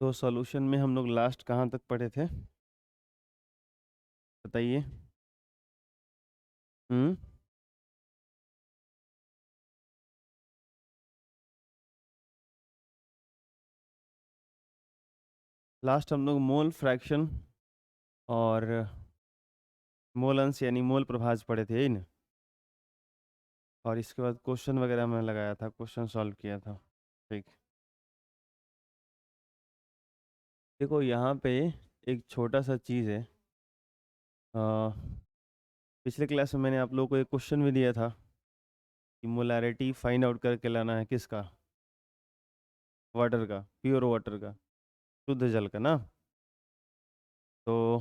तो सॉल्यूशन में हम लोग लास्ट कहाँ तक पढ़े थे बताइए। हम्म लास्ट हम लोग मोल फ्रैक्शन और मोल अंश यानी मोल प्रभाज पढ़े थे, यही ना। और इसके बाद क्वेश्चन वगैरह मैं लगाया था, क्वेश्चन सॉल्व किया था। ठीक। देखो यहाँ पे एक छोटा सा चीज़ है। अ, पिछले क्लास में मैंने आप लोगों को एक क्वेश्चन भी दिया था कि मोलैरिटी फाइंड आउट करके लाना है, किसका? वाटर का, प्योर वाटर का, शुद्ध जल का ना। तो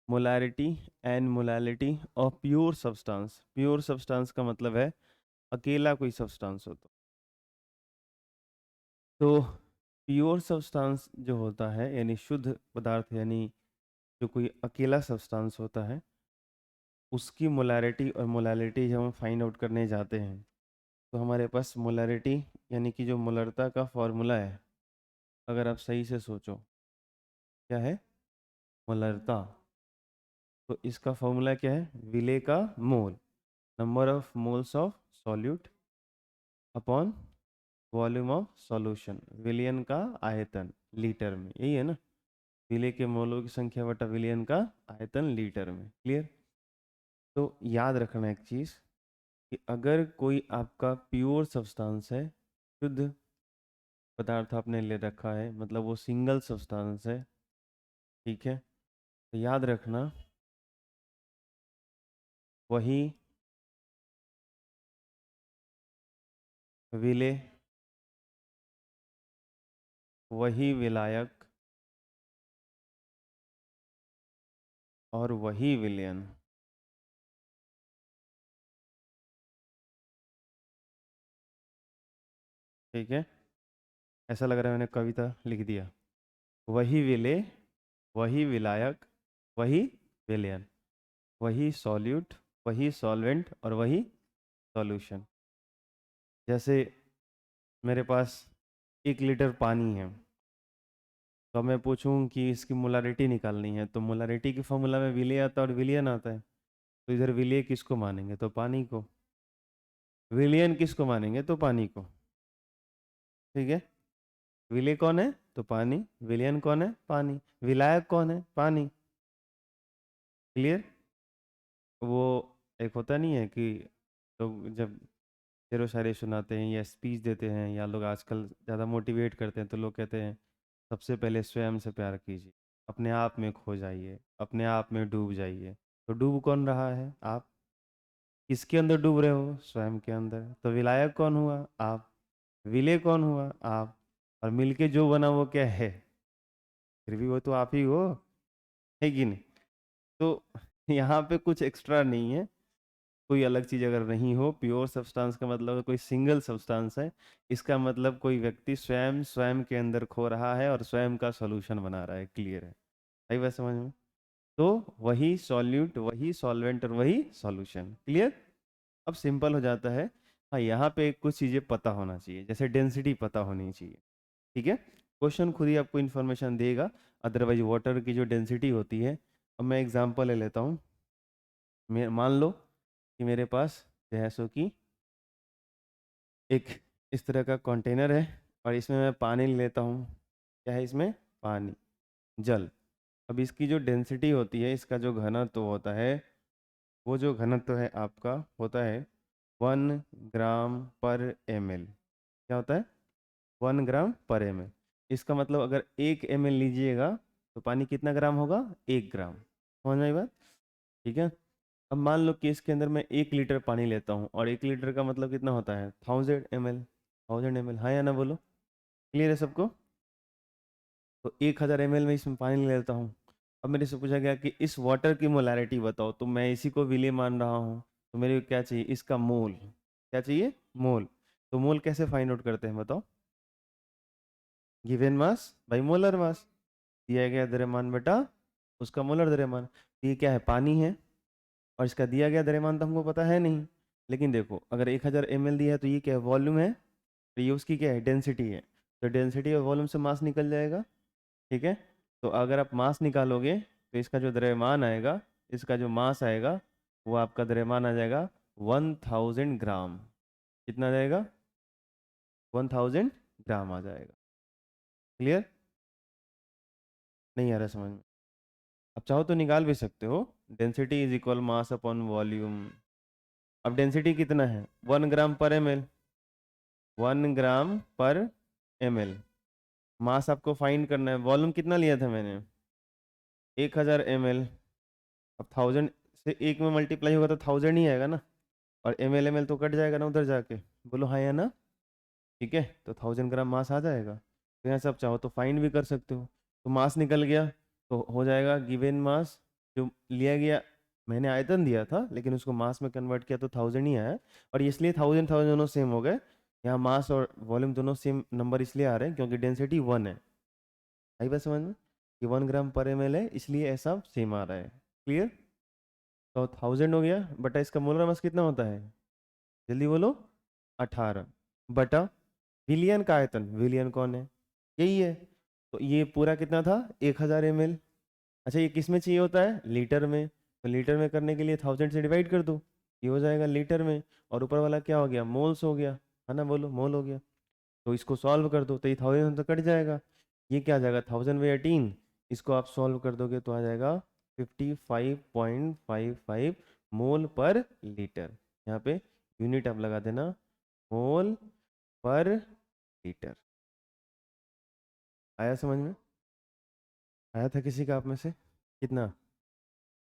molarity and molality of pure substance, pure substance का मतलब है अकेला कोई सब्सटेंस हो। तो प्योर सब्सटेंस जो होता है यानी शुद्ध पदार्थ, यानी जो कोई अकेला सब्सटेंस होता है, उसकी मोलैरिटी और मोलैलिटी जब हम फाइंड आउट करने जाते हैं तो हमारे पास मोलैरिटी यानी कि जो मोलरता का फॉर्मूला है, अगर आप सही से सोचो क्या है मोलरता, तो इसका फॉर्मूला क्या है? विले का मोल, number of moles of solute upon volume of solution, विलियन का आयतन लीटर में, यही है ना। विले के मोलों की संख्या बटा विलियन का आयतन लीटर में। क्लियर? तो याद रखना एक चीज़ कि अगर कोई आपका प्योर सब्सटेंस है, शुद्ध पदार्थ आपने ले रखा है, मतलब वो सिंगल सब्सटेंस है, ठीक है, तो याद रखना वही विलेय, वही विलायक और वही विलयन। ठीक है, ऐसा लग रहा है मैंने कविता लिख दिया। वही विलेय, वही विलायक, वही विलयन, वही सॉल्यूट, वही सॉल्वेंट और वही सॉल्यूशन। जैसे मेरे पास 1 लीटर पानी है, तो अब मैं पूछूं कि इसकी मोलारिटी निकालनी है, तो मोलारिटी की फॉर्मूला में विलेय आता है और विलियन आता है। तो इधर विलेय किसको मानेंगे? तो पानी को। विलियन किसको मानेंगे? तो पानी को। ठीक है, विलेय कौन है? तो पानी। विलियन कौन है? पानी। विलायक कौन है? पानी। क्लियर? वो एक होता नहीं है कि लोग जब शेरो शायरी सुनाते हैं या स्पीच देते हैं, या लोग आजकल ज़्यादा मोटिवेट करते हैं, तो लोग कहते हैं सबसे पहले स्वयं से प्यार कीजिए, अपने आप में खो जाइए, अपने आप में डूब जाइए। तो डूब कौन रहा है? आप। किसके अंदर डूब रहे हो? स्वयं के अंदर। तो विलायक कौन हुआ? आप। विलेय कौन हुआ? आप। और मिलके जो बना वो क्या है? फिर भी वो तो आप ही हो, है कि नहीं? तो यहाँ पे कुछ एक्स्ट्रा नहीं है, कोई अलग चीज अगर नहीं हो। प्योर सब्सटेंस का मतलब कोई सिंगल सब्सटेंस है, इसका मतलब कोई व्यक्ति स्वयं स्वयं के अंदर खो रहा है और स्वयं का सॉल्यूशन बना रहा है। क्लियर है? आई बात समझ में? तो वही सॉल्यूट, वही सॉल्वेंट और वही सॉल्यूशन। क्लियर? अब सिंपल हो जाता है। हाँ, यहाँ पे कुछ चीज़ें पता होना चाहिए, जैसे डेंसिटी पता होनी चाहिए। ठीक है, क्वेश्चन खुद ही आपको इन्फॉर्मेशन देगा, अदरवाइज वाटर की जो डेंसिटी होती है। अब मैं एग्जांपल ले लेता हूँ। मान लो कि मेरे पास जो है सो कि एक इस तरह का कंटेनर है और इसमें मैं पानी ले लेता हूँ। क्या है इसमें? पानी, जल। अब इसकी जो डेंसिटी होती है, इसका जो घनत्व होता है, वो जो घनत्व है आपका होता है 1 ग्राम पर ml। क्या होता है? 1 ग्राम पर ml। इसका मतलब अगर 1 ml लीजिएगा तो पानी कितना ग्राम होगा? 1 ग्राम। समझ में आई बात? ठीक है। अब मान लो कि इसके अंदर मैं 1 लीटर पानी लेता हूँ, और 1 लीटर का मतलब कितना होता है? 1000 ml। 1000 ml, हाँ या ना बोलो? क्लियर है सबको? तो 1000 ml में इसमें पानी ले लेता हूँ। अब मेरे से पूछा गया कि इस वाटर की मोलैरिटी बताओ, तो मैं इसी को विलेय मान रहा हूँ, तो मेरे को क्या चाहिए? इसका मोल। क्या चाहिए? मोल। तो मोल कैसे फाइंड आउट करते हैं बताओ? Given mass by molar mass, दिया गया द्रव्यमान बटा उसका मोलर द्रव्यमान। ये क्या है? पानी है, और इसका दिया गया द्रव्यमान तो हमको पता है नहीं। लेकिन देखो, अगर 1000 ml दिया है तो ये क्या है? वॉल्यूम है, तो ये उसकी क्या है? डेंसिटी है। तो डेंसिटी और वॉल्यूम से मास निकल जाएगा। ठीक है, तो अगर आप मास निकालोगे तो इसका जो द्रव्यमान आएगा, इसका जो मास आएगा, वो आपका द्रव्यमान आ जाएगा 1000 ग्राम। कितना आ जाएगा? 1000 ग्राम आ जाएगा। क्लियर? नहीं आ रहा समझ में? अब चाहो तो निकाल भी सकते हो। Density is equal mass upon volume. अब डेंसिटी कितना है? 1 ग्राम पर ml। 1 ग्राम पर ml। मास आपको फाइंड करना है। वॉल्यूम कितना लिया था मैंने? 1000 ml। अब 1000 से एक में मल्टीप्लाई होगा तो 1000 ही आएगा ना, और ml तो कट जाएगा ना उधर जाके। बोलो हाँ या ना? ठीक है, तो 1000 ग्राम मास आ जाएगा। तो यहाँ से आप चाहो तो फाइंड भी कर सकते हो। तो मास निकल गया, तो हो जाएगा गिवन मास जो लिया गया। मैंने आयतन दिया था लेकिन उसको मास में कन्वर्ट किया तो 1000 ही आया। और इसलिए 1000 दोनों सेम हो गए। यहाँ मास और वॉल्यूम दोनों सेम नंबर इसलिए आ रहे हैं क्योंकि डेंसिटी 1 है। आई बात समझ में? कि 1 ग्राम पर ml है, इसलिए ऐसा सेम आ रहा है। क्लियर? तो 1000 हो गया, बटा इसका मोलर मास कितना होता है? जल्दी बोलो। 18 बटा विलियन का आयतन। विलियन कौन है? यही है। तो ये पूरा कितना था? 1000 ml। अच्छा, ये किस में चाहिए होता है? लीटर में। तो लीटर में करने के लिए 1000 से डिवाइड कर दो, ये हो जाएगा लीटर में। और ऊपर वाला क्या हो गया? मोल्स हो गया, है ना? बोलो मोल हो गया। तो इसको सॉल्व कर दो तो ये 1000 तो कट जाएगा। ये क्या आ जाएगा? 1000/18। इसको आप सॉल्व कर दोगे तो आ जाएगा 55.55 मोल पर लीटर। यहाँ पे यूनिट आप लगा देना, मोल पर लीटर। आया समझ में? आया था किसी का आप में से? कितना?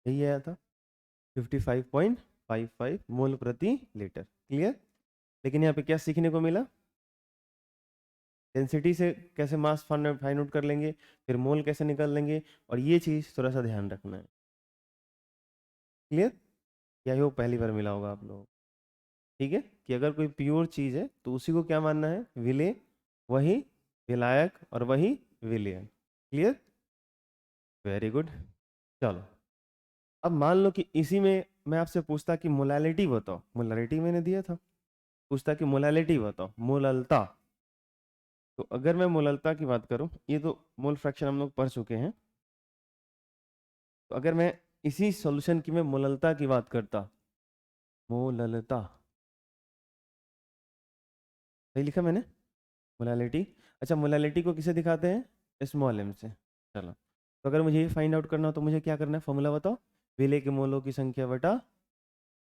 यही आया था, 55.55 मोल प्रति लीटर। क्लियर? लेकिन यहाँ पे क्या सीखने को मिला? डेंसिटी से कैसे मास फाइंड आउट कर लेंगे, फिर मोल कैसे निकाल लेंगे, और ये चीज़ थोड़ा सा ध्यान रखना है। क्लियर? यही वो पहली बार मिला होगा आप लोगों को। ठीक है, कि अगर कोई प्योर चीज़ है तो उसी को क्या मानना है? विलेय, वही विलायक, और वही विलयन। क्लियर? Very good. चलो, अब मान लो कि इसी में मैं आपसे पूछता कि मोलालिटी बताओ। मोलालिटी मैंने दिया था, पूछता कि मोलालिटी बताओ, मोललता। तो अगर मैं मोललता की बात करूं, ये तो मोल फ्रैक्शन हम लोग पढ़ चुके हैं। तो अगर मैं इसी सॉल्यूशन की मैं मोललता की बात करता, मोललता, सही लिखा मैंने? मोलालिटी। अच्छा, मोलालिटी को किसे दिखाते हैं? स्मॉल एम से। चलो, तो अगर मुझे ये फाइंड आउट करना हो तो मुझे क्या करना है? फॉर्मूला बताओ। विलेय के मोलों की संख्या बटा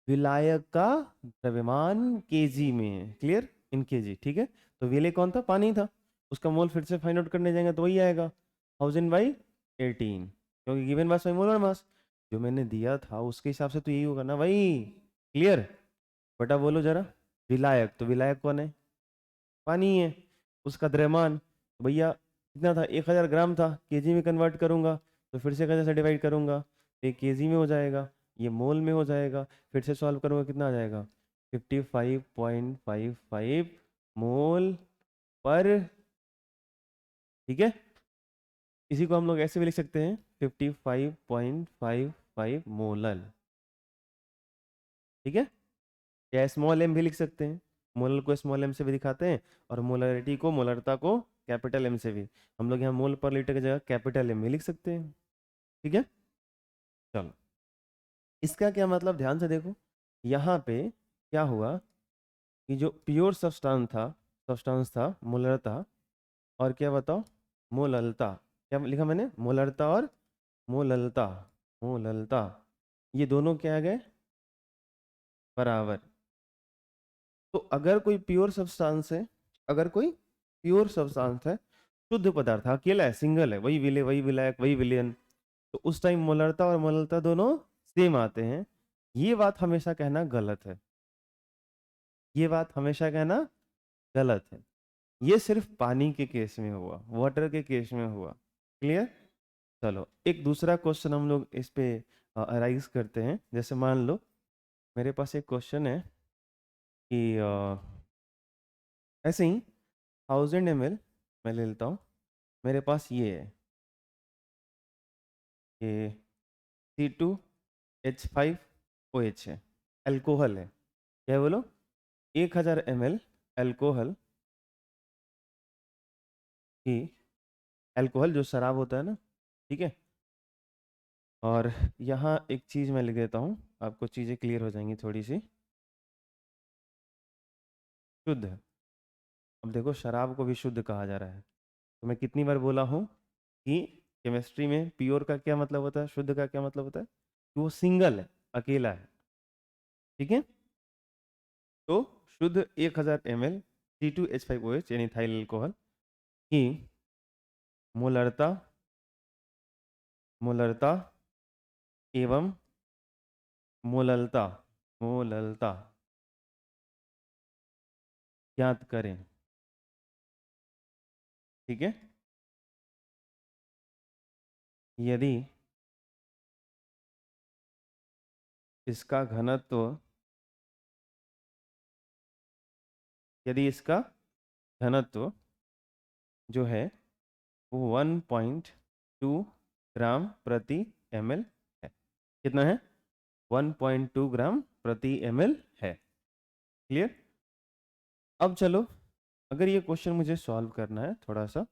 विलायक का द्रव्यमान केजी में। क्लियर? इन केजी। ठीक है, तो विलेय कौन था? पानी था। उसका मोल फिर से फाइंड आउट करने जाएंगे तो वही आएगा 1000/18, क्योंकि given mass by molar mass जो मैंने दिया था उसके हिसाब से तो यही होगा ना भाई। क्लियर? बटा बोलो जरा। विलायक, तो विलायक कौन है? पानी है। उसका द्रव्यमान तो भैया कितना था? 1000 ग्राम था। केजी में कन्वर्ट करूंगा तो फिर से 1000 से डिवाइड करूंगा तो ये केजी में हो जाएगा, ये मोल में हो जाएगा। फिर से सॉल्व करूंगा, कितना आ जाएगा? 55.55 मोल पर। ठीक है, इसी को हम लोग ऐसे भी लिख सकते हैं, 55.55 मोलल। ठीक है, या स्मॉल एम भी लिख सकते हैं। मोलल को स्मॉल एम से भी दिखाते हैं, और मोलरिटी को, मोलरता को कैपिटल एम से भी। हम लोग यहाँ मोल पर लीटर की जगह कैपिटल एम भी लिख सकते हैं। ठीक है, चलो, इसका क्या मतलब? ध्यान से देखो। यहाँ पे क्या हुआ कि जो प्योर सब्सटेंस था मोलरता, और क्या बताओ? मोललता। क्या लिखा मैंने? मोलरता और मोललता। मोललता, ये दोनों क्या आ गए? बराबर। तो अगर कोई प्योर सब्सटेंस है, अगर कोई प्योर सब्सटेंस है, शुद्ध पदार्थ अकेला है, सिंगल है, वही विलेय, वही विलायक, वही विलयन, तो उस टाइम मोलरता और मोललता दोनों सेम आते हैं। ये बात हमेशा कहना गलत है। ये बात हमेशा कहना गलत है। ये सिर्फ पानी के केस में हुआ, वाटर के केस में हुआ। क्लियर? चलो, एक दूसरा क्वेश्चन हम लोग इस पे अराइज करते हैं। जैसे मान लो मेरे पास एक क्वेश्चन है कि ऐसे ही 1000 ml मैं ले लेता हूँ। मेरे पास ये है, ये C2H5OH है, अल्कोहल है। क्या है बोलो? 1000 ml अल्कोहल कि अल्कोहल जो शराब होता है ना, ठीक है, और यहाँ एक चीज़ मैं लिख देता हूँ, आपको चीज़ें क्लियर हो जाएंगी थोड़ी सी। शुद्ध, अब देखो शराब को भी शुद्ध कहा जा रहा है, तो मैं कितनी बार बोला हूँ कि केमिस्ट्री में प्योर का क्या मतलब होता है, शुद्ध का क्या मतलब होता है, कि वो सिंगल है, अकेला है, ठीक है। तो शुद्ध 1000 ml C2H5OH यानी इथाइल अल्कोहल की मोलरता मोलरता एवं मोललता मोललता ज्ञात करें, ठीक है। यदि इसका घनत्व यदि इसका घनत्व जो है वो 1.2 ग्राम प्रति ml है। कितना है? 1.2 ग्राम प्रति ml है। क्लियर? अब चलो, अगर ये क्वेश्चन मुझे सॉल्व करना है थोड़ा सा,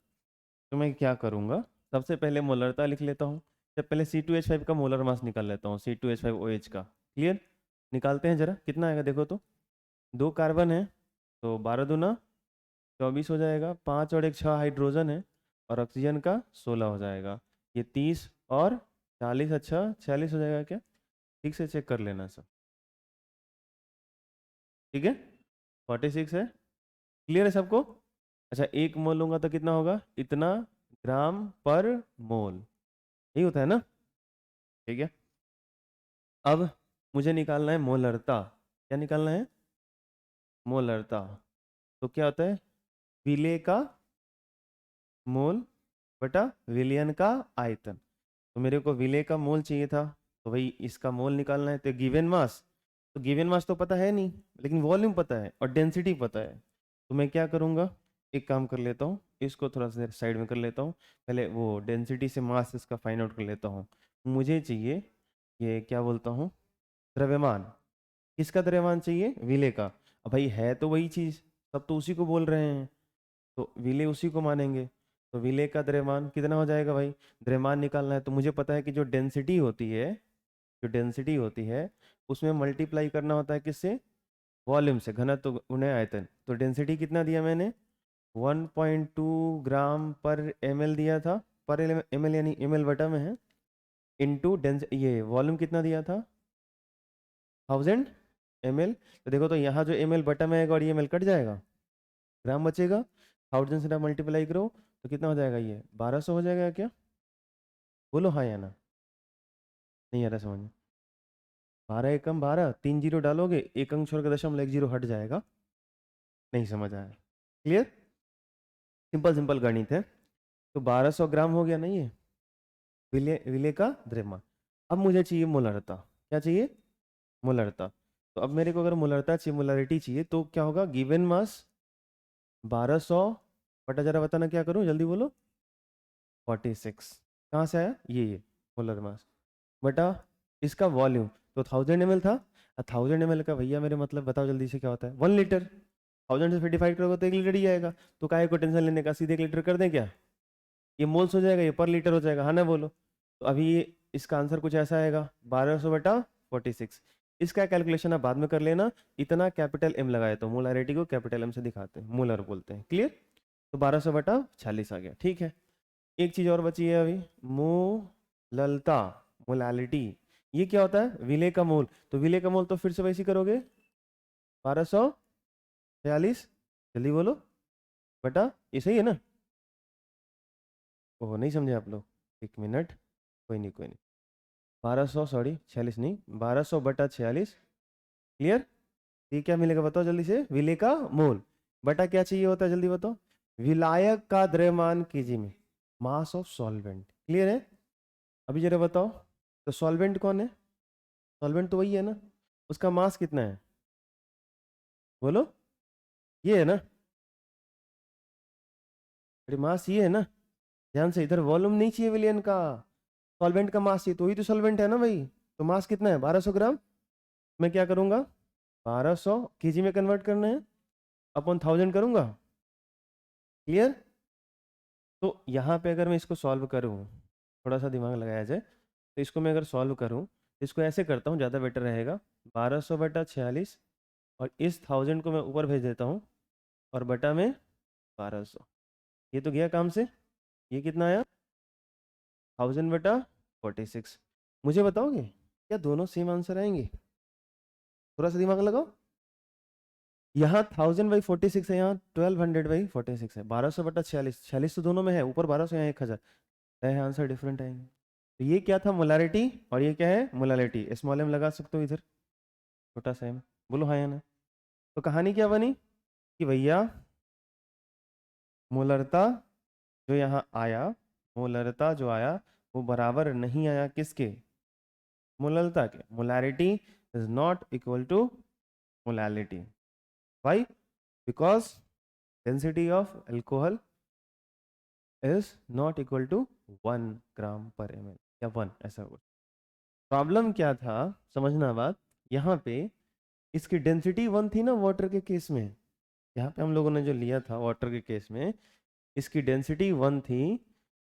तो मैं क्या करूँगा, सबसे पहले मोलरता लिख लेता हूँ। जब पहले C2H5 का मोलर मास निकाल लेता हूँ, C2H5OH का। क्लियर? निकालते हैं जरा, कितना आएगा देखो तो। 2 कार्बन है तो 12 दूना 24 हो जाएगा, 5 और 1 6 हाइड्रोजन है, और ऑक्सीजन का 16 हो जाएगा। ये 30 और 40, अच्छा 46 हो जाएगा क्या? ठीक से चेक कर लेना सब, ठीक है। 46 है, क्लियर है सबको? अच्छा, 1 मोल लूंगा तो कितना होगा, इतना ग्राम पर मोल, यही होता है ना, ठीक है। अब मुझे निकालना है मोलरता। क्या निकालना है? मोलरता। तो क्या होता है, विलेय का मोल बटा विलयन का आयतन। तो मेरे को विलेय का मोल चाहिए था, तो भाई इसका मोल निकालना है, तो गिवन मास, तो गिवन मास तो पता है नहीं, लेकिन वॉल्यूम पता है और डेंसिटी पता है। तो मैं क्या करूँगा, एक काम कर लेता हूँ, इसको थोड़ा सा साइड में कर लेता हूँ, पहले वो डेंसिटी से मास इसका फाइंड आउट कर लेता हूँ। मुझे चाहिए ये क्या बोलता हूँ, द्रव्यमान। किसका द्रव्यमान चाहिए? विलेय का। अब भाई है तो वही चीज़, सब तो उसी को बोल रहे हैं, तो विलेय उसी को मानेंगे। तो विलेय का द्रव्यमान कितना हो जाएगा भाई, द्रव्यमान निकालना है तो मुझे पता है कि जो डेंसिटी होती है, जो डेंसिटी होती है उसमें मल्टीप्लाई करना होता है किससे, वॉल्यूम से, घनत्व गुणे आयतन। तो डेंसिटी कितना दिया मैंने, 1.2 ग्राम पर ml दिया था, पर ml यानी ml बटा में है, इनटू डेंस, ये वॉल्यूम कितना दिया था, 1000 ml। तो देखो तो यहाँ जो ml बटा में आएगा और ये ml कट जाएगा, ग्राम बचेगा, 1000 से मल्टीप्लाई करो तो कितना हो जाएगा, ये 1200 हो जाएगा क्या? बोलो हाँ या ना, नहीं आ रहा समझ में? 12 एकम 12, 3 जीरो डालोगे, एक अंक छोड़ के 0.1 हट जाएगा। नहीं समझ आया? क्लियर? सिंपल सिंपल गणित है। तो 1200 ग्राम हो गया ना ये विलेय, विलेय का द्रव्यमान। अब मुझे चाहिए मोलरता। क्या चाहिए? मोलरता। तो अब मेरे को अगर मोलरता चाहिए, मोलरिटी चाहिए, तो क्या होगा, गिवन मास 1200 बटा, जरा बताना क्या करूं, जल्दी बोलो। 46। कहाँ से आया ये मोलर मास बटा इसका वॉल्यूम, तो 1000 ml था, 1000 ml का भैया मेरे मतलब बताओ जल्दी से क्या होता है, 1 लीटर। 1000 से 55 करोगे तो 1 लीटर ही आएगा, तो काहे को टेंशन लेने का, सीधे 1 लीटर कर दें क्या? ये मोल्स हो जाएगा, ये पर लीटर हो जाएगा, हाँ ना बोलो। तो अभी ये इसका आंसर कुछ ऐसा आएगा, 1200 बटा 46। इसका कैलकुलेशन आप बाद में कर लेना। इतना कैपिटल एम लगाए तो मोलारिटी को कैपिटल एम से दिखाते हैं, मोलर बोलते हैं। क्लियर? तो 1200 बटा 46 आ गया, ठीक है। एक चीज और बची है अभी, मोललता, मोलालिटी। ये क्या होता है, विलेय का मोल। तो विलेय का मोल तो फिर से वैसे ही करोगे, 1246, जल्दी बोलो, बटा, ये सही है ना? ओह नहीं समझे आप लोग, 1 मिनट, कोई नहीं कोई नहीं। 1200, सॉरी 46 नहीं, 1200 बटा 46। क्लियर? ये क्या मिलेगा बताओ जल्दी से, विलेय का मोल बटा क्या चाहिए होता है, जल्दी बताओ, विलायक का द्रव्यमान केजी में, मास ऑफ सॉल्वेंट। क्लियर है? अभी जरा बताओ, तो सॉल्वेंट कौन है, सॉल्वेंट तो वही है ना, उसका मास कितना है, बोलो, ये है ना, अरे मास ये है ना, ध्यान से, इधर वॉल्यूम नहीं चाहिए विलियन का, सॉल्वेंट का मास चाहिए, तो वही तो सॉल्वेंट है ना भाई। तो मास कितना है, 1200 ग्राम। मैं क्या करूंगा, 1200 केजी में कन्वर्ट करना है, अपॉन 1000 करूंगा। क्लियर? तो यहाँ पे अगर मैं इसको सॉल्व करूँ, थोड़ा सा दिमाग लगाया जाए, तो इसको मैं अगर सॉल्व करूँ, तो इसको ऐसे करता हूँ, ज़्यादा बेटर रहेगा। 1200/46 और इस 1000 को मैं ऊपर भेज देता हूँ और बटा में 1200। ये तो गया काम से। ये कितना आया? 1000/46। मुझे बताओगे क्या दोनों सेम आंसर आएंगे? थोड़ा सा दिमाग लगाओ। यहाँ 1000/46 है, यहाँ 1200/46 है। 1200/46, 46 तो दोनों में है, ऊपर 1200, यहाँ 1000 है। आंसर डिफरेंट आएंगे। तो ये क्या था? मोलारिटी। और ये क्या है? मोलालिटी। स्मॉल एम लगा सकते हो इधर, छोटा सा एम। बोलो हाँ या ना। तो कहानी क्या बनी कि भैया मोलरता जो यहाँ आया, मोलरता जो आया वो बराबर नहीं आया किसके? मोलरता के। Molarity is not equal to molality. Why? Because density of alcohol is not equal to 1 ग्राम/ml या 1, ऐसा कुछ। प्रॉब्लम क्या था, समझना बात। यहाँ पे इसकी डेंसिटी 1 थी ना वाटर के केस में। यहाँ पे हम लोगों ने जो लिया था वाटर के केस में, इसकी डेंसिटी 1 थी,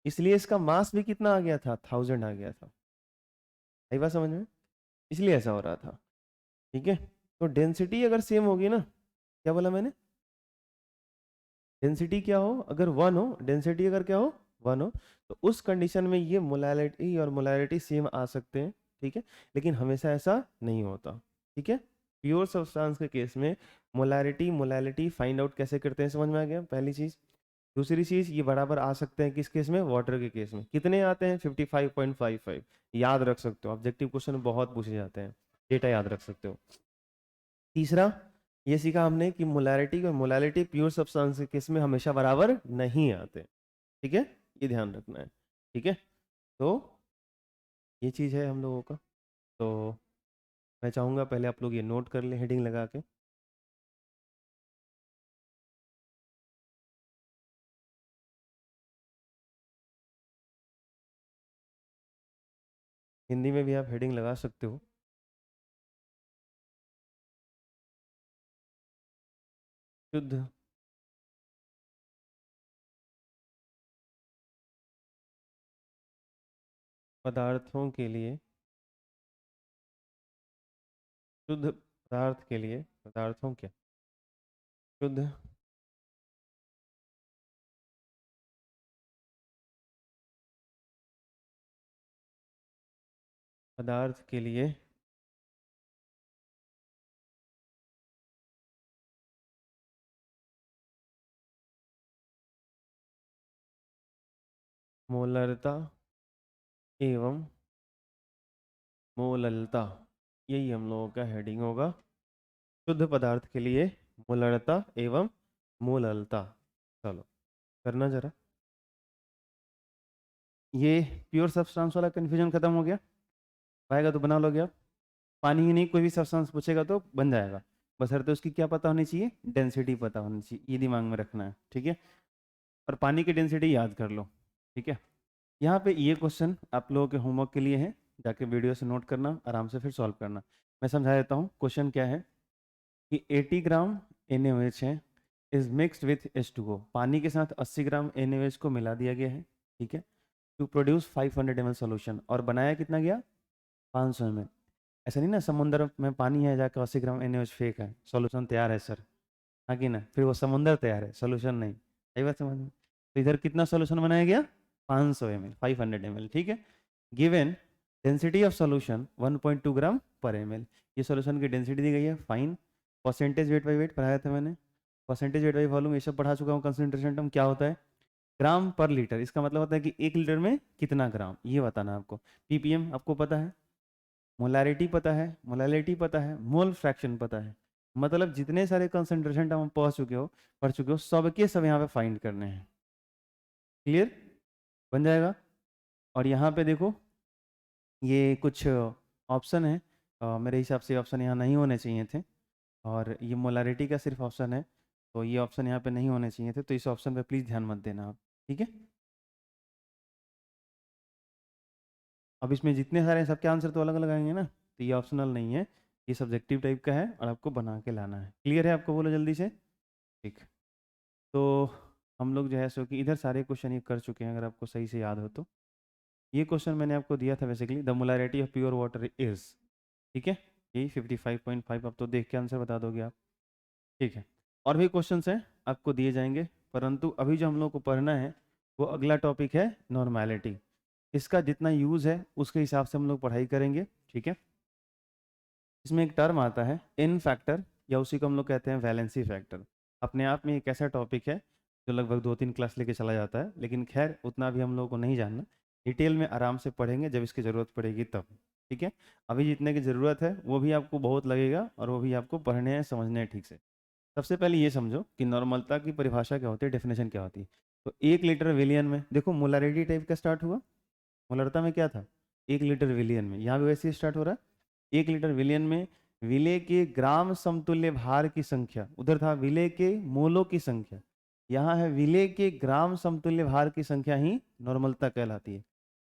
इसलिए इसका मास भी कितना आ गया था? 1000 आ गया था। आई बात समझ में? इसलिए ऐसा हो रहा था। ठीक है, तो डेंसिटी अगर सेम होगी ना, क्या बोला मैंने? डेंसिटी क्या हो? अगर 1 हो, डेंसिटी अगर क्या हो? 1 हो, तो उस कंडीशन में ये मोलैलिटी और मोलैलिटी सेम आ सकते हैं। ठीक है, लेकिन हमेशा ऐसा नहीं होता। ठीक है, प्योर सब्सटेंस के केस में मोलैरिटी मोलैलिटी फाइंड आउट कैसे करते हैं, समझ में आ गया पहली चीज। दूसरी चीज, ये बराबर आ सकते हैं किस केस में? वाटर के केस में। कितने आते हैं? 55.55। याद रख सकते हो, ऑब्जेक्टिव क्वेश्चन बहुत पूछे जाते हैं, डेटा याद रख सकते हो। तीसरा, ये सीखा हमने कि मोलैरिटी और मोलैलिटी प्योर सब्सटेंस के केस में हमेशा बराबर नहीं आते। ठीक है, ये ध्यान रखना है। ठीक है, तो ये चीज़ है हम लोगों का। तो मैं चाहूँगा पहले आप लोग ये नोट कर लें हेडिंग लगा के। हिंदी में भी आप हेडिंग लगा सकते हो। शुद्ध पदार्थों के लिए, शुद्ध पदार्थ के लिए, पदार्थों के शुद्ध पदार्थ के लिए मोलरता एवं मोललता, यही हम लोगों का हेडिंग होगा। शुद्ध पदार्थ के लिए मोलरता एवं मोललता। चलो करना जरा। ये प्योर सब्सटेंस वाला कन्फ्यूजन खत्म हो गया। पाएगा तो बना लोगे आप। पानी ही नहीं, कोई भी सब्सटेंस पूछेगा तो बन जाएगा। बशर्ते उसकी क्या पता होनी चाहिए? डेंसिटी पता होनी चाहिए। ये दिमाग में रखना है। ठीक है, और पानी की डेंसिटी याद कर लो। ठीक है, यहाँ पे ये क्वेश्चन आप लोगों के होमवर्क के लिए है, जाके वीडियो से नोट करना, आराम से फिर सॉल्व करना। मैं समझा देता हूँ। क्वेश्चन क्या है कि 80 ग्राम NaOH है इज मिक्सड विथ H2O। पानी के साथ 80 ग्राम NaOH को मिला दिया गया है। ठीक है, टू प्रोड्यूस 500 ml सोल्यूशन। और बनाया कितना गया? 500 ml। ऐसा नहीं ना समुद्र में पानी है, जाकर 80 ग्राम NaOH फेक है, सोल्यूशन तैयार है सर। हाँ कि ना? फिर वो समुद्र तैयार है, सोल्यूशन नहीं। सही बात समझ में? तो इधर कितना सोल्यूशन बनाया गया? 500 ml, 500 ml। ठीक है, गिवन डेंसिटी ऑफ सोल्यूशन 1.2 ग्राम/ml। ये सोल्यूशन की डेंसिटी दी गई है। Fine. Percentage weight by wait पढ़ाया था मैंने, परसेंटेज वेट बाई वॉल्यूम ये सब पढ़ा चुका हूँ। कंसंट्रेशन टर्म क्या होता है? ग्राम पर लीटर। इसका मतलब होता है कि 1 लीटर में कितना ग्राम, ये बताना आपको। ppm आपको पता है, मोलारिटी पता है, मोलालिटी पता है, मोल फ्रैक्शन पता है। मतलब जितने सारे कंसंट्रेशन टर्म पढ़ चुके हो, सबके सब यहाँ पे फाइंड करने हैं। क्लियर? बन जाएगा। और यहाँ पे देखो, ये कुछ ऑप्शन है, मेरे हिसाब से ऑप्शन यहाँ नहीं होने चाहिए थे। और ये मोलारिटी का सिर्फ ऑप्शन है, तो ये ऑप्शन यहाँ पे नहीं होने चाहिए थे। तो इस ऑप्शन पे प्लीज़ ध्यान मत देना आप। ठीक है, अब इसमें जितने सारे हैं सबके आंसर तो अलग अलग आएंगे ना, तो ये ऑप्शनल नहीं है, ये सब्जेक्टिव टाइप का है और आपको बना के लाना है। क्लियर है आपको? बोलो जल्दी से। ठीक। तो हम लोग जो है सो कि इधर सारे क्वेश्चन ये कर चुके हैं, अगर आपको सही से याद हो तो। ये क्वेश्चन मैंने आपको दिया था basically, the molarity of pure water is, ठीक है, यही 55.5। अब तो देख के आंसर बता दोगे आप, ठीक है। और भी क्वेश्चंस हैं आपको दिए जाएंगे, परंतु अभी जो हम लोग को पढ़ना है वो अगला टॉपिक है नॉर्मैलिटी। इसका जितना यूज़ है उसके हिसाब से हम लोग पढ़ाई करेंगे, ठीक है। इसमें एक टर्म आता है इन फैक्टर, या उसी को हम लोग कहते हैं वैलेंसी फैक्टर। अपने आप में एक ऐसा टॉपिक है जो लगभग 2-3 क्लास लेके चला जाता है, लेकिन खैर उतना भी हम लोगों को नहीं जानना, डिटेल में आराम से पढ़ेंगे जब इसकी ज़रूरत पड़ेगी तब, ठीक है। अभी जितने की ज़रूरत है वो भी आपको बहुत लगेगा, और वो भी आपको पढ़ने हैं समझने हैं ठीक से। सबसे पहले ये समझो कि नॉर्मलता की परिभाषा क्या होती है, डेफिनेशन क्या होती है। तो 1 लीटर विलियन में, देखो मोलारिटी टाइप का स्टार्ट हुआ, मोलरता में क्या था, 1 लीटर विलियन में, यहाँ भी वैसे ही स्टार्ट हो रहा है। 1 लीटर विलियन में विलेय के ग्राम समतुल्य भार की संख्या, उधर था विलेय के मोलों की संख्या, यहाँ है विलेय के ग्राम समतुल्य भार की संख्या ही नॉर्मलता कहलाती है।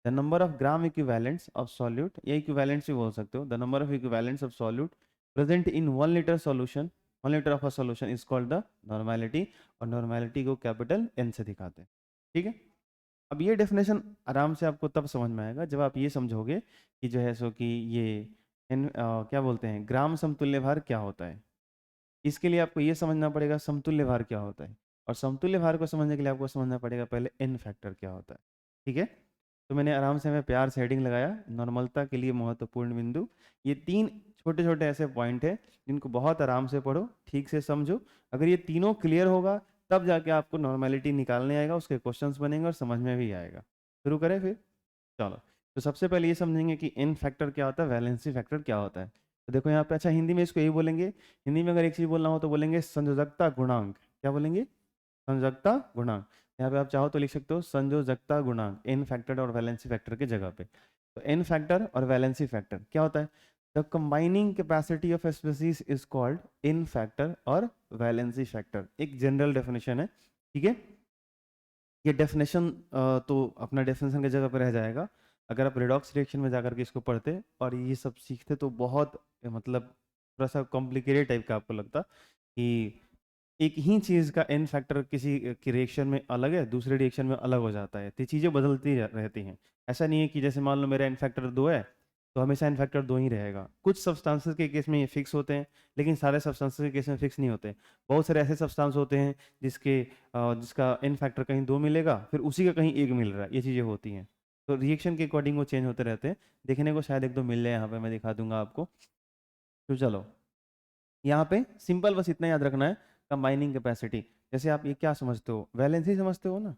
The number of gram equivalents of solute, या इक्विवेलेंट्स भी बोल सकते हो, the number of equivalents of solute present in 1 litre solution, 1 litre of a solution is called the normality. और नॉर्मैलिटी को कैपिटल एन से दिखाते हैं, ठीक है। अब ये डेफिनेशन आराम से आपको तब समझ में आएगा जब आप ये समझोगे कि जो है सो कि ये क्या बोलते हैं, ग्राम समतुल्य भार क्या होता है। इसके लिए आपको ये समझना पड़ेगा समतुल्य भार क्या होता है, और समतुल्य भार को समझने के लिए आपको समझना पड़ेगा पहले एन फैक्टर क्या होता है, ठीक है। तो मैंने आराम से, मैं प्यार से हेडिंग लगाया नॉर्मलता के लिए महत्वपूर्ण बिंदु। ये 3 छोटे छोटे ऐसे पॉइंट है जिनको बहुत आराम से पढ़ो, ठीक से समझो। अगर ये तीनों क्लियर होगा तब जाके आपको नॉर्मेलिटी निकालने आएगा, उसके क्वेश्चंस बनेंगे और समझ में भी आएगा। शुरू करें फिर, चलो। तो सबसे पहले ये समझेंगे कि एन फैक्टर क्या होता है, वैलेंसी फैक्टर क्या होता है। तो देखो यहाँ पे, अच्छा हिंदी में इसको यही बोलेंगे, हिंदी में अगर एक चीज बोलना हो तो बोलेंगे संयोजकता गुणांक। क्या बोलेंगे, संयोजकता गुणांक। यहाँ पे आप चाहो तो लिख सकते हो संयोजकता गुणांक, एन फैक्टर और वैलेंसी फैक्टर की जगह पे। तो एन फैक्टर और वैलेंसी फैक्टर क्या होता है, the combining capacity of species is called in factor और वैलेंसी फैक्टर, एक जनरल डेफिनेशन है, ठीक है। ये डेफिनेशन तो अपना डेफिनेशन की जगह पर रह जाएगा। अगर आप रिडॉक्स रिएक्शन में जाकर के इसको पढ़ते और ये सब सीखते तो बहुत मतलब थोड़ा सा कॉम्प्लिकेटेड टाइप का आपको लगता कि एक ही चीज़ का एन फैक्टर किसी की रिएक्शन में अलग है, दूसरे रिएक्शन में अलग हो जाता है, तो चीज़ें बदलती रहती हैं। ऐसा नहीं है कि जैसे मान लो मेरा एन फैक्टर 2 है तो हमेशा एन फैक्टर 2 ही रहेगा। कुछ सब्सटेंसेस के केस में ये फिक्स होते हैं, लेकिन सारे सब्सटेंसेस के केस में फिक्स नहीं होते। बहुत सारे ऐसे सब्सटेंस होते हैं जिसका एन फैक्टर कहीं 2 मिलेगा, फिर उसी का कहीं 1 मिल रहा है, ये चीज़ें होती हैं। तो रिएक्शन के अकॉर्डिंग वो चेंज होते रहते हैं। देखने को शायद 1-2 मिल जाए, यहाँ पे मैं दिखा दूंगा आपको। तो चलो, यहाँ पे सिंपल बस इतना याद रखना है, कंबाइनिंग कैपेसिटी। जैसे आप ये क्या समझते हो, वैलेंसी समझते हो ना,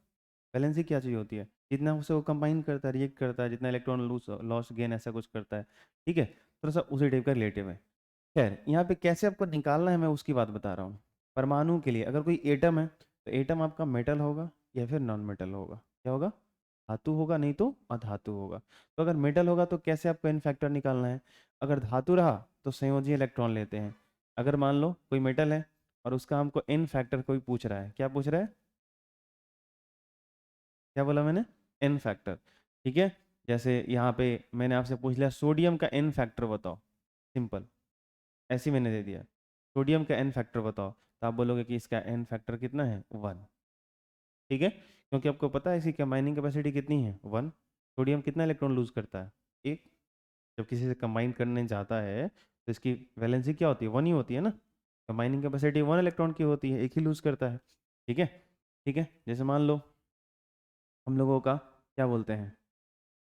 वैलेंसी क्या चीज़ होती है, जितना उसे वो कंबाइन करता है, रिएक्ट करता है, जितना इलेक्ट्रॉन लूज लॉस गेन ऐसा कुछ करता है, ठीक है। थोड़ा सा उसी टाइप का रिलेटिव है। खैर, यहाँ पे कैसे आपको निकालना है मैं उसकी बात बता रहा हूँ। परमाणु के लिए अगर कोई एटम है तो एटम आपका मेटल होगा या फिर नॉन मेटल होगा, क्या होगा, धातु होगा नहीं तो अधातु होगा। तो अगर मेटल होगा तो कैसे आपको इन फैक्टर निकालना है, अगर धातु रहा तो संयोजी इलेक्ट्रॉन लेते हैं। अगर मान लो कोई मेटल है और उसका हमको इन फैक्टर कोई पूछ रहा है, क्या पूछ रहा है, क्या बोला मैंने, एन फैक्टर, ठीक है। जैसे यहाँ पे मैंने आपसे पूछ लिया सोडियम का एन फैक्टर बताओ, सिंपल ऐसे ही मैंने दे दिया, सोडियम का एन फैक्टर बताओ, तो आप बोलोगे कि इसका एन फैक्टर कितना है, 1, ठीक है। क्योंकि आपको पता है इसकी कंबाइनिंग कैपेसिटी कितनी है, 1। सोडियम कितना इलेक्ट्रॉन लूज करता है, 1। जब किसी से कंबाइन करने जाता है तो इसकी वैलेंसी क्या होती है, 1 ही होती है ना। कंबाइनिंग कैपेसिटी 1 इलेक्ट्रॉन की होती है, एक ही लूज करता है, ठीक है। ठीक है, जैसे मान लो हम लोगों का क्या बोलते हैं,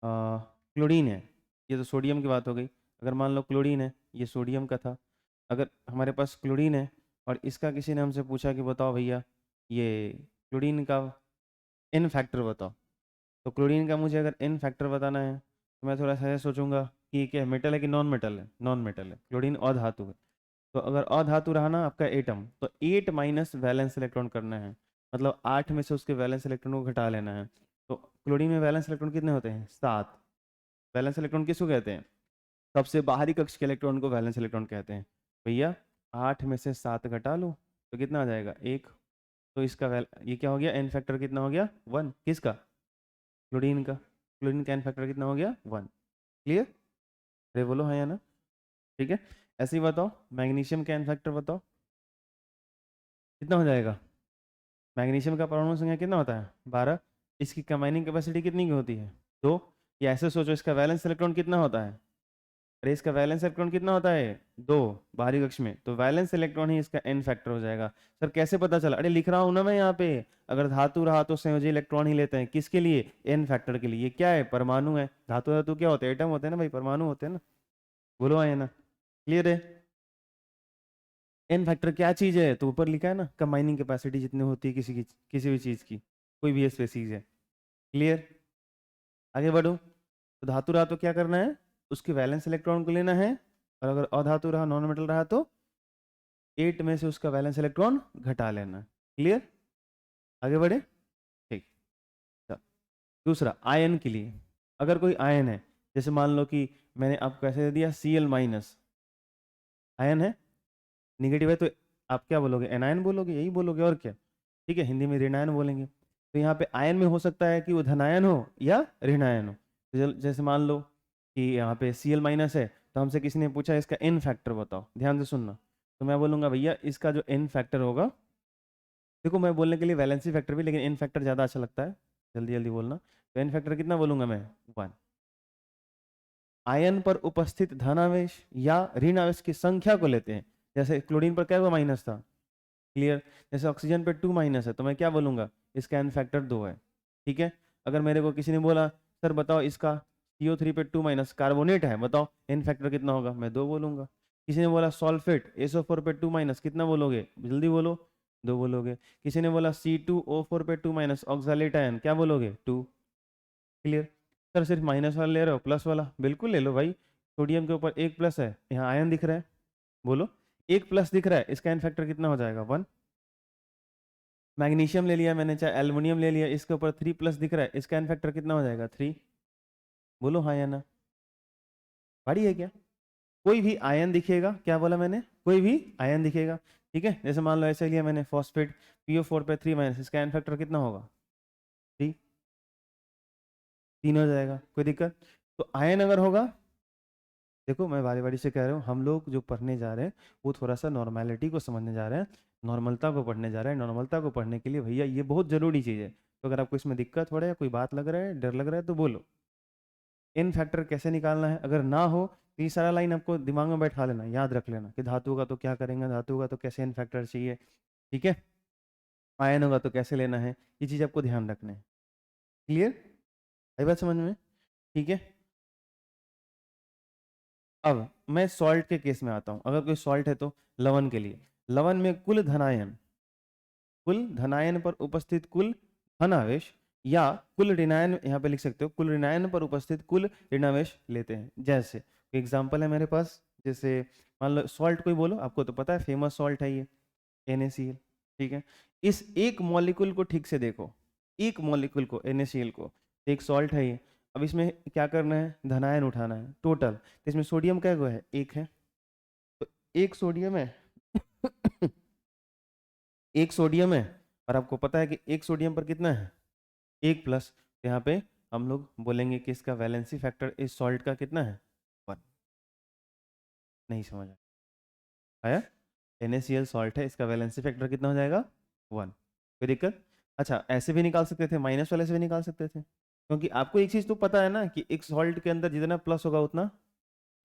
क्लोरीन है, ये तो सोडियम की बात हो गई। अगर मान लो क्लोरीन है, ये सोडियम का था। अगर हमारे पास क्लोरीन है और इसका किसी ने हमसे पूछा कि बताओ भैया ये क्लोरीन का एन फैक्टर बताओ, तो क्लोरीन का मुझे अगर एन फैक्टर बताना है तो मैं थोड़ा सा ऐसे सोचूंगा कि ये क्या है, मेटल है कि नॉन मेटल है, नॉन मेटल है, क्लोरीन अधातु है। तो अगर अधातु रहा ना आपका एटम, तो 8 माइनस वैलेंस इलेक्ट्रॉन करना है, मतलब 8 में से उसके वैलेंस इलेक्ट्रॉन को घटा लेना है। तो क्लोरीन में वैलेंस इलेक्ट्रॉन कितने होते हैं, 7। वैलेंस इलेक्ट्रॉन किसको कहते हैं, सबसे बाहरी कक्ष के इलेक्ट्रॉन को वैलेंस इलेक्ट्रॉन कहते हैं। भैया 8 में से 7 घटा लो तो कितना आ जाएगा, 1। तो इसका ये क्या हो गया, एन फैक्टर कितना हो गया, 1, किसका, क्लोरीन का। क्लोरीन का एन फैक्टर कितना हो गया, 1। क्लियर, अरे बोलो हाँ या ना, ठीक है। ऐसे ही बताओ मैग्नीशियम का एन फैक्टर बताओ कितना हो जाएगा, मैग्नीशियम का परमाणु संख्या कितना होता है 12, इसकी कंबाइनिंग कैपेसिटी कितनी की होती है 2, या ऐसे सोचो इसका वैलेंस इलेक्ट्रॉन कितना होता है, अरे इसका वैलेंस इलेक्ट्रॉन कितना होता है 2 बाहरी कक्ष में, तो वैलेंस इलेक्ट्रॉन ही इसका एन फैक्टर हो जाएगा। सर कैसे पता चला, अरे लिख रहा हूं ना मैं यहाँ पे, अगर धातु रहा तो संयोजी इलेक्ट्रॉन ही लेते हैं, किसके लिए एन फैक्टर के लिए। ये क्या है परमाणु है, धातु धातु क्या होते हैं एटम होते हैं ना भाई, परमाणु होते हैं ना, बोलो आए ना, क्लियर है। एन फैक्टर क्या चीज है, तो ऊपर लिखा है ना कंबाइनिंग कैपेसिटी जितनी होती है किसी भी चीज की, कोई भी स्पेसीज है, क्लियर। आगे बढ़ो, तो धातु रहा तो क्या करना है, उसके वैलेंस इलेक्ट्रॉन को लेना है, और अगर अधातु रहा नॉन मेटल रहा तो 8 में से उसका वैलेंस इलेक्ट्रॉन घटा लेना, क्लियर। आगे बढ़े, ठीक। चलो, दूसरा आयन के लिए, अगर कोई आयन है, जैसे मान लो कि मैंने आपको कैसे दे दिया Cl माइनस, आयन है, निगेटिव है, तो आप क्या बोलोगे एनायन बोलोगे, यही बोलोगे और क्या, ठीक है, हिंदी में ऋणायन बोलेंगे। तो यहाँ पे आयन में हो सकता है कि वो धनायन हो या ऋणायन हो, तो जैसे मान लो कि यहाँ पे Cl माइनस है, तो हमसे किसी ने पूछा इसका एन फैक्टर बताओ, ध्यान से सुनना, तो मैं बोलूंगा भैया इसका जो एन फैक्टर होगा, देखो मैं बोलने के लिए वैलेंसी फैक्टर भी, लेकिन एन फैक्टर ज़्यादा अच्छा लगता है, जल्दी जल्दी बोलना, तो एन फैक्टर कितना बोलूंगा मैं 1। आयन पर उपस्थित धनावेश या ऋण आवेश की संख्या को लेते हैं, जैसे क्लोरीन पर क्या हुआ माइनस था, क्लियर। जैसे ऑक्सीजन पे 2 माइनस है, तो मैं क्या बोलूंगा इसका एन फैक्टर 2 है, ठीक है। अगर मेरे को किसी ने बोला सर बताओ इसका CO3 पे 2 माइनस कार्बोनेट है, बताओ एन फैक्टर कितना होगा, मैं 2 बोलूंगा। किसी ने बोला सॉल्फेट SO4 पे 2 माइनस, कितना बोलोगे जल्दी बोलो, 2 बोलोगे। किसी ने बोला C2O4 पे 2 माइनस ऑक्सालेट आयन, क्या बोलोगे 2, क्लियर। सर सिर्फ माइनस वाला ले रहे हो प्लस वाला, बिल्कुल ले लो भाई, सोडियम के ऊपर एक प्लस है, यहाँ आयन दिख रहा है, बोलो एक प्लस दिख रहा है, इसका एन फैक्टर कितना हो जाएगा 1। मैग्नीशियम ले लिया मैंने, चाहे एल्युमिनियम ले लिया, इसके ऊपर 3 प्लस दिख रहा है, इसका एन फैक्टर कितना हो जाएगा 3, बोलो हाँ या ना, पढ़ी है क्या। कोई भी आयन दिखेगा, क्या बोला मैंने, कोई भी आयन दिखेगा, ठीक है। जैसे मान लो ऐसे लिया मैंने फॉस्फेट PO4 पे 3 माइनस, इसका एन फैक्टर कितना होगा 3, 3 हो जाएगा, कोई दिक्कत। तो आयन अगर होगा, देखो मैं बारी बारी से कह रहा हूँ, हम लोग जो पढ़ने जा रहे हैं वो थोड़ा सा नॉर्मेलिटी को समझने जा रहे हैं, नॉर्मलता को पढ़ने जा रहे हैं। नॉर्मलता को पढ़ने के लिए भैया ये बहुत जरूरी चीज़ है, तो अगर आपको इसमें दिक्कत हो रहा है, कोई बात लग रहा है, डर लग रहा है, तो बोलो। इन फैक्टर कैसे निकालना है, अगर ना हो तो ये सारा लाइन आपको दिमाग में बैठा लेना, याद रख लेना कि धातु का तो क्या करेंगे, धातु का तो कैसे इन फैक्टर चाहिए, ठीक है। आयन होगा तो कैसे लेना है, ये चीज़ आपको ध्यान रखना है, क्लियर, आई बात समझ में, ठीक है। अब मैं सॉल्ट के केस में आता हूं, अगर कोई सॉल्ट है तो लवण के लिए, लवण में कुल धनायन पर उपस्थित कुल धनावेश या कुल ऋणायन, यहाँ पे लिख सकते हो कुल ऋणायन पर उपस्थित कुल ऋणावेश लेते हैं। जैसे एग्जांपल है मेरे पास, जैसे मान लो सॉल्ट कोई बोलो, आपको तो पता है फेमस सॉल्ट है ये NaCl, ठीक है। इस एक मॉलिक्यूल को ठीक से देखो, एक मॉलिक्यूल को NaCl को, एक सॉल्ट है ये। अब इसमें क्या करना है, धनायन उठाना है टोटल, तो इसमें सोडियम क्या है, एक है, तो एक सोडियम है एक सोडियम है, और आपको पता है कि एक सोडियम पर कितना है एक प्लस, तो यहाँ पे हम लोग बोलेंगे कि इसका वैलेंसी फैक्टर इस सॉल्ट का कितना है 1। नहीं समझ आया, NaCl सॉल्ट है, इसका वैलेंसी फैक्टर कितना हो जाएगा 1, कोई दिक्कत। अच्छा ऐसे भी निकाल सकते थे, माइनस वाले से भी निकाल सकते थे, क्योंकि आपको एक चीज तो पता है ना कि एक सॉल्ट के अंदर जितना प्लस होगा उतना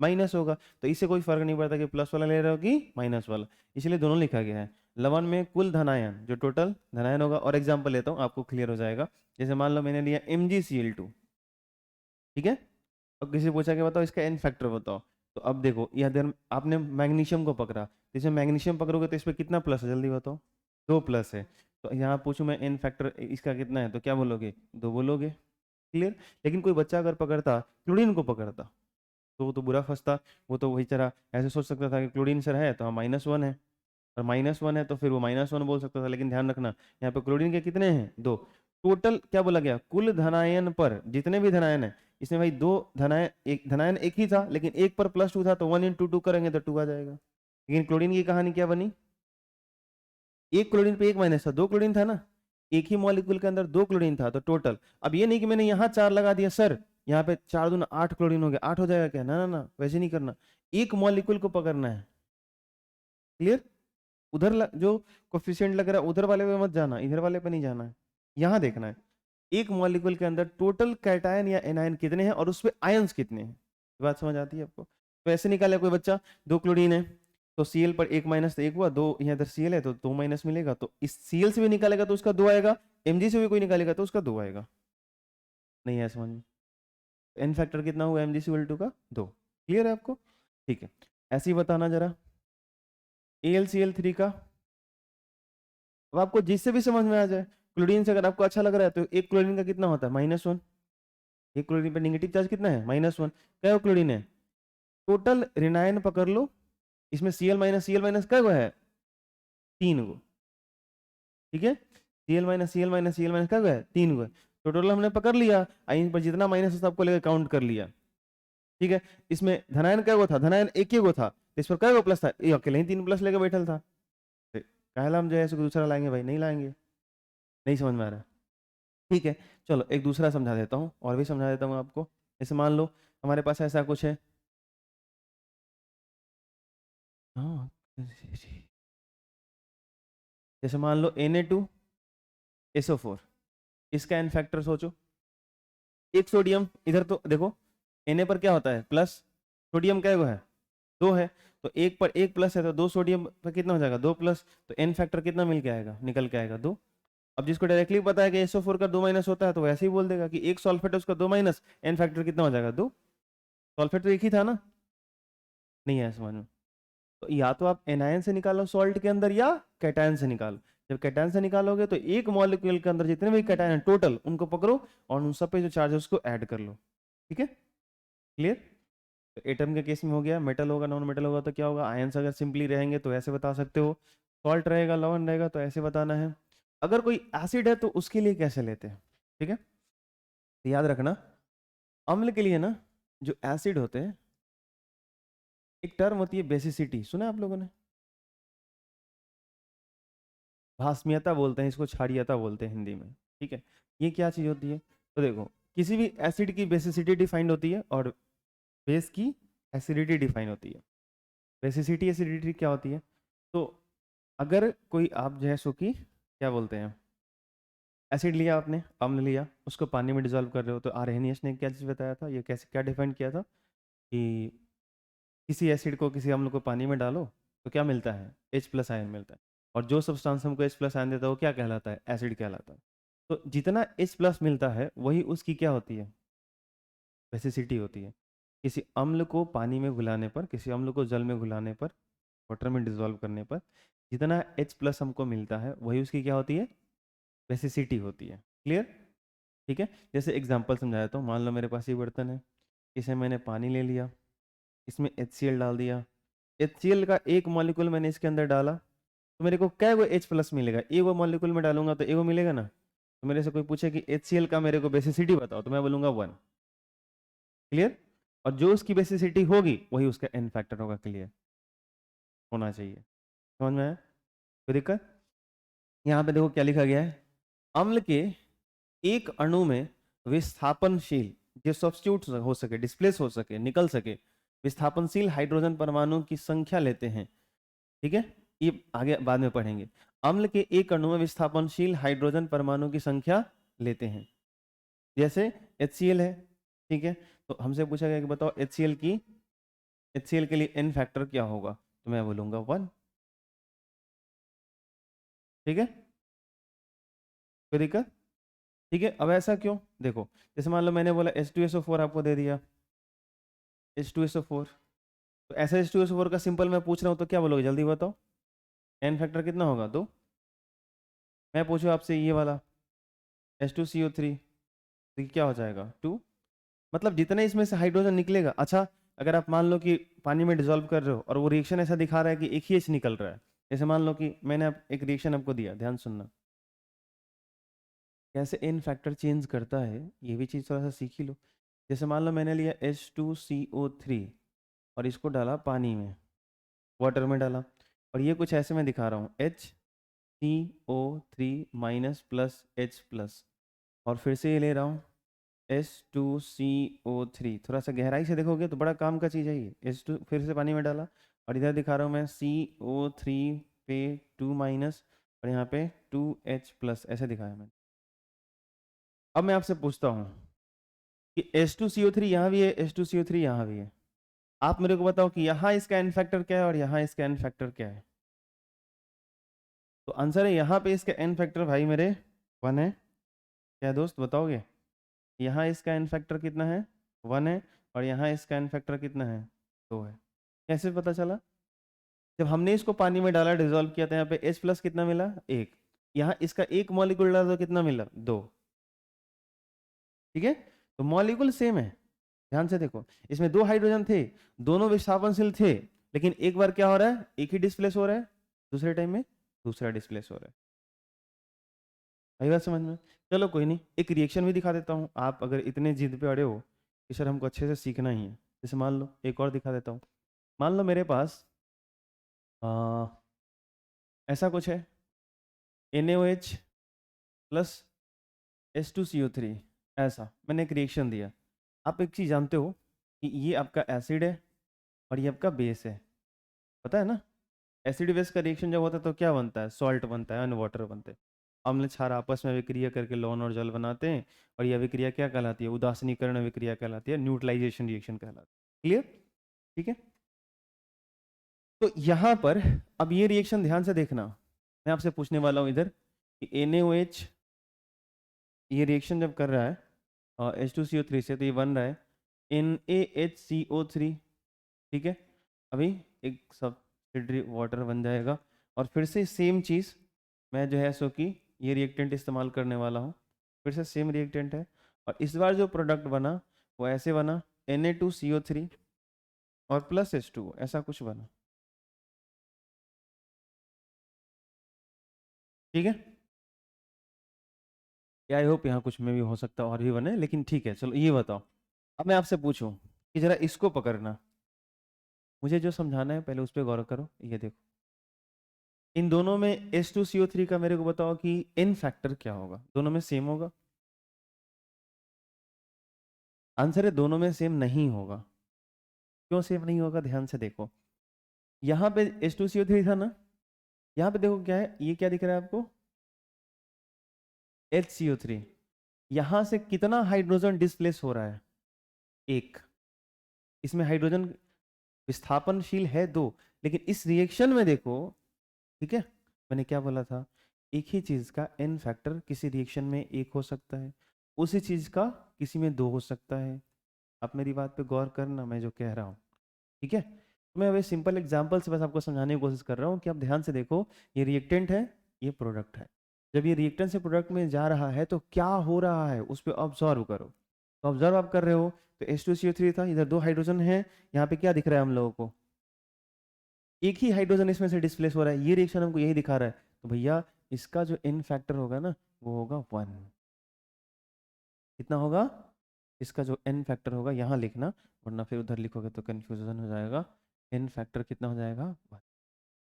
माइनस होगा, तो इससे कोई फर्क नहीं पड़ता कि प्लस वाला ले रहे हो कि माइनस वाला, इसलिए दोनों लिखा गया है। लवण में कुल धनायन, जो टोटल धनायन होगा, और एग्जांपल लेता हूँ आपको क्लियर हो जाएगा, जैसे मान लो मैंने लिया MgCl2, ठीक है, और किसी पूछा कि बताओ इसका एन फैक्टर बताओ, तो अब देखो यह आपने मैग्नीशियम को पकड़ा, तो इसमें मैग्नीशियम पकड़ोगे तो इस पर कितना प्लस है जल्दी बताओ, 2 प्लस है, तो यहाँ पूछूं मैं एन फैक्टर इसका कितना है, तो क्या बोलोगे 2 बोलोगे, क्लियर। लेकिन कोई बच्चा अगर पकड़ता क्लोरीन को पकड़ता, तो वो तो बुरा फंसता, वो तो वही तरह ऐसे सोच सकता था कि क्लोरीन सर है तो हाँ -1 है, और -1 है तो फिर वो -1 बोल सकता था, लेकिन ध्यान रखना यहाँ पे क्लोरीन के कितने हैं 2, टोटल क्या बोला गया कुल धनायन पर जितने भी धनायन है, इसमें भाई 2 धनायन, एक धनायन एक ही था, लेकिन एक पर +2 था, तो 1 × 2 करेंगे तो 2 आ जाएगा। लेकिन क्लोरीन की कहानी क्या बनी, एक क्लोरीन पे एक माइनस था, 2 क्लोरीन था ना, एक ही मॉलिक्यूल के अंदर 2 क्लोरीन था, तो टोटल, अब ये नहीं कि मैंने यहाँ 4 लगा दिया सर, यहाँ पे 4 दूना 8 क्लोरीन हो गया, 8 हो जाएगा क्या, ना ना ना, वैसे नहीं करना, एक मॉलिक्यूल को पकड़ना है, क्लियर। उधर जो कोफिशिएंट लग रहा है उधर वाले पे मत जाना, इधर वाले पे नहीं जाना है, यहाँ देखना है एक मॉलिक्यूल के अंदर टोटल कैटायन या एनायन कितने हैं और उस पे आयंस कितने हैं। ये बात समझ आती है आपको? तो ऐसे निकाले कोई बच्चा, 2 क्लोरीन है तो Cl पर 1 माइनस तो 1 हुआ, 2 यहाँ इधर Cl है तो 2 माइनस मिलेगा, तो इस Cl से भी निकालेगा तो उसका 2 आएगा, Mg से भी कोई निकालेगा तो उसका 2 आएगा। नहीं है समझ में? एन फैक्टर कितना हुआ Mg इक्वल टू का 2। क्लियर है आपको? ठीक है, ऐसे ही बताना जरा AlCl3 का। अब आपको जिससे भी समझ में आ जाए, क्लोरीन से अगर आपको अच्छा लग रहा है तो एक क्लोरीन का कितना होता है -1, एक क्लोरीन पे नेगेटिव चार्ज कितना है -1, क्या क्लोरीन है टोटल ऋणायन पकड़ लो, इसमें Cl माइनस क्या है 3 गो, ठीक है Cl माइनस क्या है 3 गो, तो टोटल हमने पकड़ लिया, इन पर जितना माइनस है सबको लेकर काउंट कर लिया, ठीक है। इसमें धनायन क्या गो था, धनायन एक ही गो था, इस पर क्या गो प्लस था, ये अकेले ही 3 प्लस लेकर बैठल था, कहला हम जो है दूसरा लाएंगे भाई, नहीं लाएंगे, नहीं समझ में आ रहा है? ठीक है, चलो एक दूसरा समझा देता हूँ और भी समझा देता हूँ आपको। जैसे मान लो हमारे पास ऐसा कुछ है, हाँ जैसे मान लो Na2SO4, इसका एन फैक्टर सोचो, एक सोडियम इधर तो देखो Na पर क्या होता है प्लस, सोडियम क्या है 2 है, तो एक पर एक प्लस है तो 2 सोडियम पर कितना हो जाएगा 2 प्लस, तो एन फैक्टर कितना मिल के आएगा निकल के आएगा 2। अब जिसको डायरेक्टली पता है कि SO4 का 2 माइनस होता है तो वैसे ही बोल देगा कि एक सल्फेट है उसका 2 माइनस, एन फैक्टर कितना हो जाएगा 2, सल्फेट तो एक ही था ना, नहीं है समझ में? तो या तो आप एनायन से निकालो सॉल्ट के अंदर या कैटायन से निकालो, जब कैटायन से निकालोगे तो एक मॉलिक्यूल के अंदर जितने भी कैटायन है टोटल उनको पकड़ो और उन सब पे जो चार्ज है उसको ऐड कर लो, ठीक है क्लियर? तो एटम के केस में हो गया, मेटल होगा नॉन मेटल होगा तो क्या होगा, आयंस अगर सिंपली रहेंगे तो ऐसे बता सकते हो, सॉल्ट रहेगा लवण रहेगा तो ऐसे बताना है, अगर कोई एसिड है तो उसके लिए कैसे लेते हैं, ठीक है? तो याद रखना अम्ल के लिए ना जो एसिड होते हैं, एक टर्म होती है बेसिसिटी, सुना आप लोगों ने? भास्मीयता बोलते हैं इसको, क्षारीयता बोलते हैं हिंदी में, ठीक है। ये क्या चीज होती है, तो देखो किसी भी एसिड की बेसिसिटी डिफाइंड होती है और बेस की एसिडिटी डिफाइन होती है। बेसिसिटी एसिडिटी क्या होती है, तो अगर कोई आप जो है सो कि क्या बोलते हैं एसिड लिया आपने, अम्ल लिया, उसको पानी में डिजोल्व कर रहे हो, तो आर्हेनियस ने क्या चीज़ बताया था, ये कैसे क्या डिफाइन किया था कि किसी एसिड को किसी अम्ल को पानी में डालो तो क्या मिलता है H+ आयन मिलता है, और जो सब्सटेंस हमको H+ आयन देता है वो क्या कहलाता है एसिड कहलाता है। तो जितना H+ मिलता है वही उसकी क्या होती है बेसिसिटी होती है। किसी अम्ल को पानी में घुलाने पर, किसी अम्ल को जल में घुलाने पर, वाटर में डिजोल्व करने पर जितना H+ हमको मिलता है वही उसकी क्या होती है बेसिसिटी होती है। क्लियर? ठीक है, जैसे एग्जांपल समझाया हूँ, मान लो मेरे पास ये बर्तन है, इसे मैंने पानी ले लिया, इसमें HCl डाल दिया, HCl का एक मॉलिक्यूल मैंने इसके अंदर डाला तो मेरे को क्या वो H+ मिलेगा, एक वो मॉलिक्यूल में डालूंगा तो एक वो मिलेगा ना। तो मेरे से कोई पूछे कि HCl का मेरे को बेसिसिटी बताओ तो मैं बोलूंगा 1। क्लियर? और जो उसकी बेसिसिटी होगी वही उसका एन फैक्टर होगा। क्लियर होना चाहिए, समझ में आया? कोई दिक्कत? यहाँ पे देखो क्या लिखा गया है, अम्ल के एक अणु में विस्थापनशील जो सब्स्टिट्यूट हो सके, डिस्प्लेस हो सके, निकल सके, विस्थापनशील हाइड्रोजन परमाणु की संख्या लेते हैं। ठीक है, ये आगे बाद में पढ़ेंगे। अम्ल के एक अणु में विस्थापनशील हाइड्रोजन परमाणु की संख्या लेते हैं, जैसे HCl है, ठीक है। तो हमसे पूछा गया कि बताओ HCl के लिए एन फैक्टर क्या होगा, तो मैं बोलूंगा 1। ठीक है, कोई दिक्कत? ठीक है, अब ऐसा क्यों, देखो जैसे मान लो मैंने बोला H2SO4 आपको दे दिया, H2SO4, तो ऐसा H2SO4 का सिंपल मैं पूछ रहा हूँ तो क्या बोलोगे जल्दी बताओ, एन फैक्टर कितना होगा 2। मैं पूछूँ आपसे ये वाला H2CO3 तो ये क्या हो जाएगा 2, मतलब जितने इसमें से हाइड्रोजन निकलेगा। अच्छा, अगर आप मान लो कि पानी में डिजोल्व कर रहे हो और वो रिएक्शन ऐसा दिखा रहा है कि एक ही H निकल रहा है, जैसे मान लो कि मैंने एक रिएक्शन आपको दिया, ध्यान सुनना कैसे एन फैक्टर चेंज करता है, ये भी चीज़ थोड़ा सा सीख ही लो। जैसे मान लो मैंने लिया H2CO3 और इसको डाला पानी में, वाटर में डाला, और ये कुछ ऐसे मैं दिखा रहा हूँ HCO3 माइनस प्लस H+, और फिर से ये ले रहा हूँ H2CO3, थोड़ा सा गहराई से देखोगे तो बड़ा काम का चीज़ है ये। H2 फिर से पानी में डाला और इधर दिखा रहा हूँ मैं CO3 पे 2 माइनस और यहाँ पे 2H प्लस, ऐसे दिखाया मैंने। अब मैं आपसे पूछता हूँ कि H2CO3 यहाँ भी है, H2CO3 यहाँ भी है, आप मेरे को बताओ कि यहाँ इसका एन फैक्टर क्या है और यहाँ इसका एन फैक्टर क्या है। तो आंसर है यहाँ पे इसका एन फैक्टर भाई मेरे 1 है। क्या दोस्त बताओगे? यहाँ इसका एन फैक्टर कितना है? 1 है, और यहाँ इसका एन फैक्टर कितना है? 2 है। कैसे पता चला? जब हमने इसको पानी में डाला, डिजोल्व किया, था यहाँ पे H प्लस कितना मिला? 1। यहाँ इसका एक मॉलिक्यूल डाला तो कितना मिला? 2। ठीक है, तो मॉलिक्यूल सेम है। ध्यान से देखो, इसमें 2 हाइड्रोजन थे, दोनों विस्थापनशील थे, लेकिन एक बार क्या हो रहा है? एक ही डिस्प्लेस हो रहा है, दूसरे टाइम में दूसरा डिस्प्लेस हो रहा है। आई बात समझ में? चलो कोई नहीं, एक रिएक्शन भी दिखा देता हूँ। आप अगर इतने जिद पे अड़े हो कि सर हमको अच्छे से सीखना ही है, जैसे मान लो एक और दिखा देता हूँ। मान लो मेरे पास ऐसा कुछ है, NaOH प्लस H2CO3, ऐसा मैंने एक रिएक्शन दिया। आप एक चीज़ जानते हो कि ये आपका एसिड है और ये आपका बेस है, पता है ना? एसिड बेस का रिएक्शन जब होता है तो क्या बनता है? सॉल्ट बनता है और वाटर बनते हैं। अम्ल क्षार आपस में अभिक्रिया करके लौन और जल बनाते हैं, और ये अभिक्रिया क्या कहलाती है? उदासीनीकरण अभिक्रिया कहलाती है, न्यूट्रलाइजेशन रिएक्शन कहलाती है। क्लियर? ठीक है, तो यहाँ पर अब ये रिएक्शन ध्यान से देखना, मैं आपसे पूछने वाला हूँ इधर कि NaOH ये रिएक्शन जब कर रहा है H2CO3 से, तो ये बन रहा है NaHCO3। ठीक है, अभी एक सब्सिडरी वाटर बन जाएगा, और फिर से सेम चीज़ मैं जो है सो कि ये रिएक्टेंट इस्तेमाल करने वाला हूँ। फिर से सेम रिएक्टेंट है, और इस बार जो प्रोडक्ट बना वो ऐसे बना, Na2CO3 और प्लस H2, ऐसा कुछ बना। ठीक है, आई होप यहाँ कुछ में भी हो सकता है और भी बने, लेकिन ठीक है, चलो ये बताओ। अब मैं आपसे पूछूं कि जरा इसको पकड़ना, मुझे जो समझाना है पहले उस पर गौर करो। ये देखो, इन दोनों में H2CO3 का मेरे को बताओ कि एन फैक्टर क्या होगा? दोनों में सेम होगा? आंसर है दोनों में सेम नहीं होगा। क्यों सेम नहीं होगा? ध्यान से देखो, यहाँ पे H2CO3 था ना, यहाँ पे देखो क्या है, ये क्या दिख रहा है आपको? HCO3। यहाँ से कितना हाइड्रोजन डिस्प्लेस हो रहा है? 1। इसमें हाइड्रोजन विस्थापनशील है 2, लेकिन इस रिएक्शन में देखो, ठीक है, मैंने क्या बोला था? एक ही चीज का एन फैक्टर किसी रिएक्शन में 1 हो सकता है, उसी चीज का किसी में 2 हो सकता है। आप मेरी बात पे गौर करना, मैं जो कह रहा हूँ। ठीक है, तो मैं अभी सिंपल एग्जांपल से बस आपको समझाने की कोशिश कर रहा हूँ कि आप ध्यान से देखो, ये रिएक्टेंट है, ये प्रोडक्ट है। जब ये रिएक्टेंट से प्रोडक्ट में जा रहा है तो क्या हो रहा है उस पर ऑब्जर्व करो। तो ऑब्जर्व आप कर रहे हो, तो H2CO3 था, इधर 2 हाइड्रोजन है, यहाँ पे क्या दिख रहा है हम लोगों को? एक ही हाइड्रोजन इसमें से डिस्प्लेस हो रहा है। ये रिएक्शन हमको यही दिखा रहा है, तो भैया इसका जो एन फैक्टर होगा ना, वो होगा 1। कितना होगा? इसका जो एन फैक्टर होगा, यहाँ लिखना, वरना फिर उधर लिखोगे तो कंफ्यूजन हो जाएगा। एन फैक्टर कितना हो जाएगा? 1।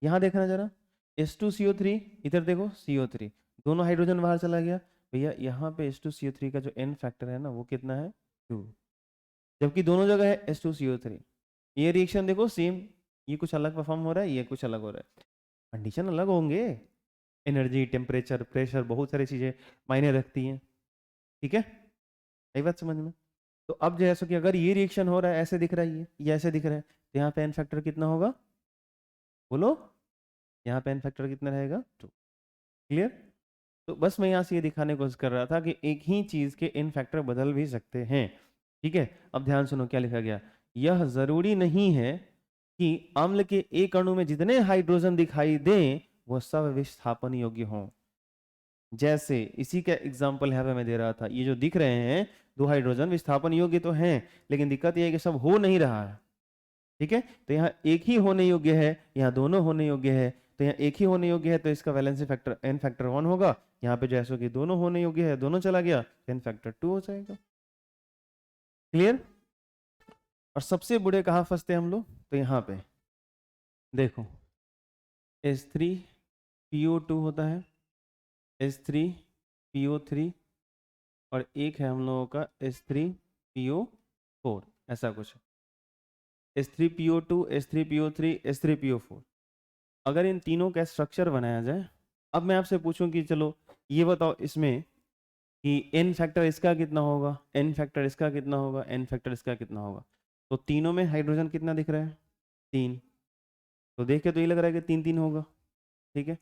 यहाँ देखना जरा, H2CO3, इधर देखो CO3, दोनों हाइड्रोजन बाहर चला गया। भैया यहाँ पे H2CO3 का जो एन फैक्टर है ना, वो कितना है? 2। जबकि दोनों जगह है H2CO3। ये रिएक्शन देखो सेम, ये कुछ अलग परफॉर्म हो रहा है, ये कुछ अलग हो रहा है, कंडीशन अलग होंगे। एनर्जी, टेम्परेचर, प्रेशर, बहुत सारी चीजें मायने रखती हैं। ठीक है, यही बात समझ में? तो अब जैसे कि अगर ये रिएक्शन हो रहा है, ऐसे दिख रहा है, ये ऐसे दिख रहा है, तो यहाँ पे एन फैक्टर कितना होगा? बोलो, यहाँ पे एन फैक्टर कितना रहेगा? 2। क्लियर? तो बस मैं यहाँ से ये दिखाने की कोशिश कर रहा था कि एक ही चीज के इन फैक्टर बदल भी सकते हैं। ठीक है, अब ध्यान सुनो क्या लिखा गया। यह जरूरी नहीं है कि अम्ल के एक अणु में जितने हाइड्रोजन दिखाई दें वो सब विस्थापन योग्य हों। जैसे इसी का एग्जाम्पल यहाँ पे मैं दे रहा था, ये जो दिख रहे हैं 2 हाइड्रोजन विस्थापन योग्य तो हैं, लेकिन दिक्कत ये है कि सब हो नहीं रहा है। ठीक है, तो यहाँ एक ही होने योग्य है, यहाँ दोनों होने योग्य है। तो यहाँ एक ही होने योग्य है तो इसका वैलेंसी फैक्टर एन फैक्टर 1 होगा। यहाँ पे जैसे कि दोनों होने योग्य है, दोनों चला गया, एन फैक्टर 2 हो जाएगा। क्लियर? और सबसे बुरे कहाँ फंसते हम लोग? तो यहाँ पे देखो, H3PO2 होता है, H3PO3, और एक है हम लोगों का H3PO4, ऐसा कुछ। H3PO2, H3PO3, H3PO4। अगर इन तीनों का स्ट्रक्चर बनाया जाए, अब मैं आपसे पूछूं कि चलो ये बताओ इसमें कि n फैक्टर इसका कितना होगा, n फैक्टर इसका कितना होगा, n फैक्टर इसका कितना होगा। तो तीनों में हाइड्रोजन कितना दिख रहा है, 3। तो देख के तो ये लग रहा है कि 3 3 होगा, ठीक है।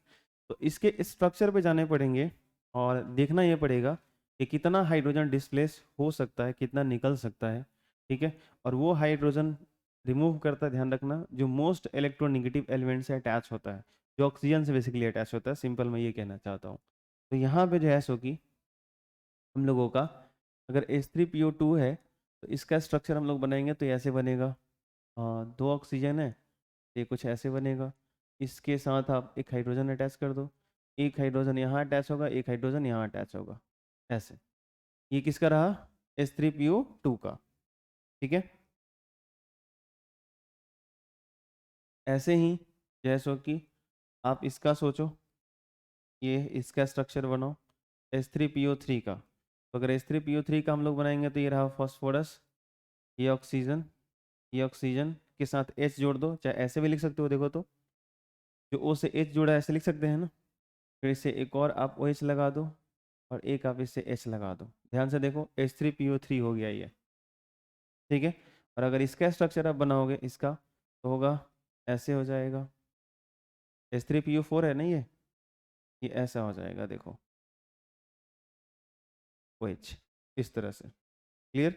तो इसके स्ट्रक्चर पे जाने पड़ेंगे और देखना ये पड़ेगा कि कितना हाइड्रोजन डिस्प्लेस हो सकता है, कितना निकल सकता है, ठीक है। और वो हाइड्रोजन रिमूव करता है, ध्यान रखना, जो मोस्ट इलेक्ट्रोनेगेटिव एलिमेंट से अटैच होता है, जो ऑक्सीजन से बेसिकली अटैच होता है, सिंपल मैं ये कहना चाहता हूँ। तो यहाँ पे जो है सो कि हम लोगों का अगर H3PO2 है तो इसका स्ट्रक्चर हम लोग बनाएंगे तो ये ऐसे बनेगा। 2 ऑक्सीजन है, ये कुछ ऐसे बनेगा। इसके साथ आप एक हाइड्रोजन अटैच कर दो, एक हाइड्रोजन यहाँ अटैच होगा, एक हाइड्रोजन यहाँ अटैच होगा, ऐसे। ये किसका रहा, H3PO2 का, ठीक है। ऐसे ही जैसो कि आप इसका सोचो, ये इसका स्ट्रक्चर बनाओ H3PO3 का। तो अगर H3PO3 का हम लोग बनाएंगे तो ये रहा फॉस्फोरस, ये ऑक्सीजन, ये ऑक्सीजन के साथ H जोड़ दो, चाहे ऐसे भी लिख सकते हो, देखो तो जो O से H जोड़ा है ऐसे लिख सकते हैं ना। फिर इसे एक और आप OH लगा दो और एक आप इससे H लगा दो, ध्यान से देखो H3PO3 हो गया ये, ठीक है। और अगर इसका स्ट्रक्चर आप बनाओगे इसका तो होगा ऐसे हो जाएगा, H3PO4 है ना ये ऐसा हो जाएगा, देखो OH, इस तरह से। क्लियर।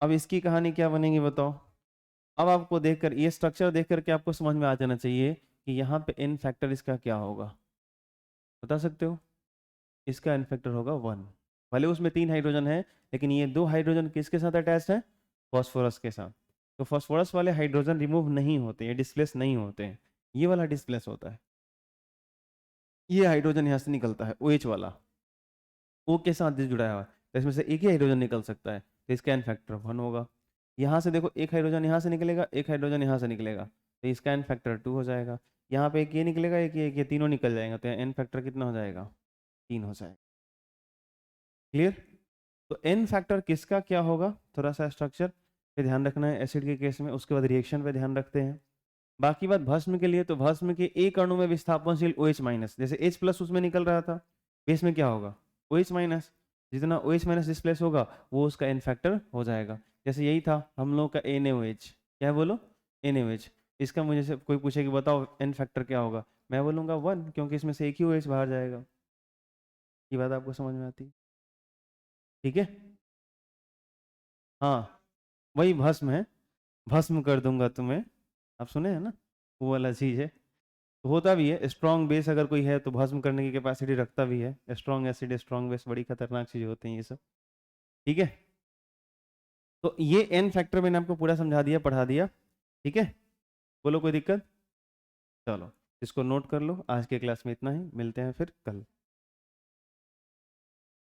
अब इसकी कहानी क्या बनेगी बताओ। अब आपको देखकर ये स्ट्रक्चर देख करके आपको समझ में आ जाना चाहिए कि यहाँ पे n फैक्टर इसका क्या होगा, बता सकते हो। इसका n फैक्टर होगा 1। भले उसमें 3 हाइड्रोजन है लेकिन ये 2 हाइड्रोजन किसके साथ अटैच है, फॉस्फोरस के साथ। तो फॉस्फोरस वाले हाइड्रोजन रिमूव नहीं होते, ये डिस्प्लेस नहीं होते हैं, ये वाला डिस्प्लेस होता है। ये हाइड्रोजन यहाँ से निकलता है OH वाला, O के साथ जो जुड़ा हुआ है, तो इसमें से एक ही हाइड्रोजन निकल सकता है, तो इसका n फैक्टर 1 होगा। यहाँ से देखो एक हाइड्रोजन यहाँ से निकलेगा, एक हाइड्रोजन यहाँ से निकलेगा, तो इसका n फैक्टर 2 हो जाएगा। यहाँ पे एक ये निकलेगा, एक ये तीनों निकल जाएगा, तो n फैक्टर कितना हो जाएगा, 3 हो जाएगा। क्लियर। तो n फैक्टर किसका क्या होगा, थोड़ा सा स्ट्रक्चर पे ध्यान रखना है एसिड के केस में, उसके बाद रिएक्शन पे ध्यान रखते हैं। बाकी बात भस्म के लिए, तो भस्म के एक अणु में विस्थापनशील OH माइनस, जैसे H प्लस उसमें निकल रहा था, बेस में क्या होगा OH माइनस, जितना OH माइनस डिस्प्लेस होगा वो उसका n फैक्टर हो जाएगा। जैसे यही था हम लोग का NaOH, क्या है बोलो, NaOH। इसका मुझे से कोई पूछे कि बताओ n फैक्टर क्या होगा, मैं बोलूँगा 1, क्योंकि इसमें से एक ही OH बाहर जाएगा। ये बात आपको समझ में आती है, ठीक है। हाँ, वही भस्म है, भस्म कर दूंगा तुम्हें, आप सुने हैं ना, वो वाला चीज़ है। होता भी है, स्ट्रॉन्ग बेस अगर कोई है तो भस्म करने की कैपेसिटी रखता भी है। स्ट्रॉन्ग एसिड, स्ट्रॉन्ग बेस, बड़ी खतरनाक चीज़ होती हैं ये सब, ठीक है। तो ये n फैक्टर मैंने आपको पूरा समझा दिया, पढ़ा दिया, ठीक है। बोलो कोई दिक्कत, चलो इसको नोट कर लो। आज के क्लास में इतना ही, मिलते हैं फिर कल।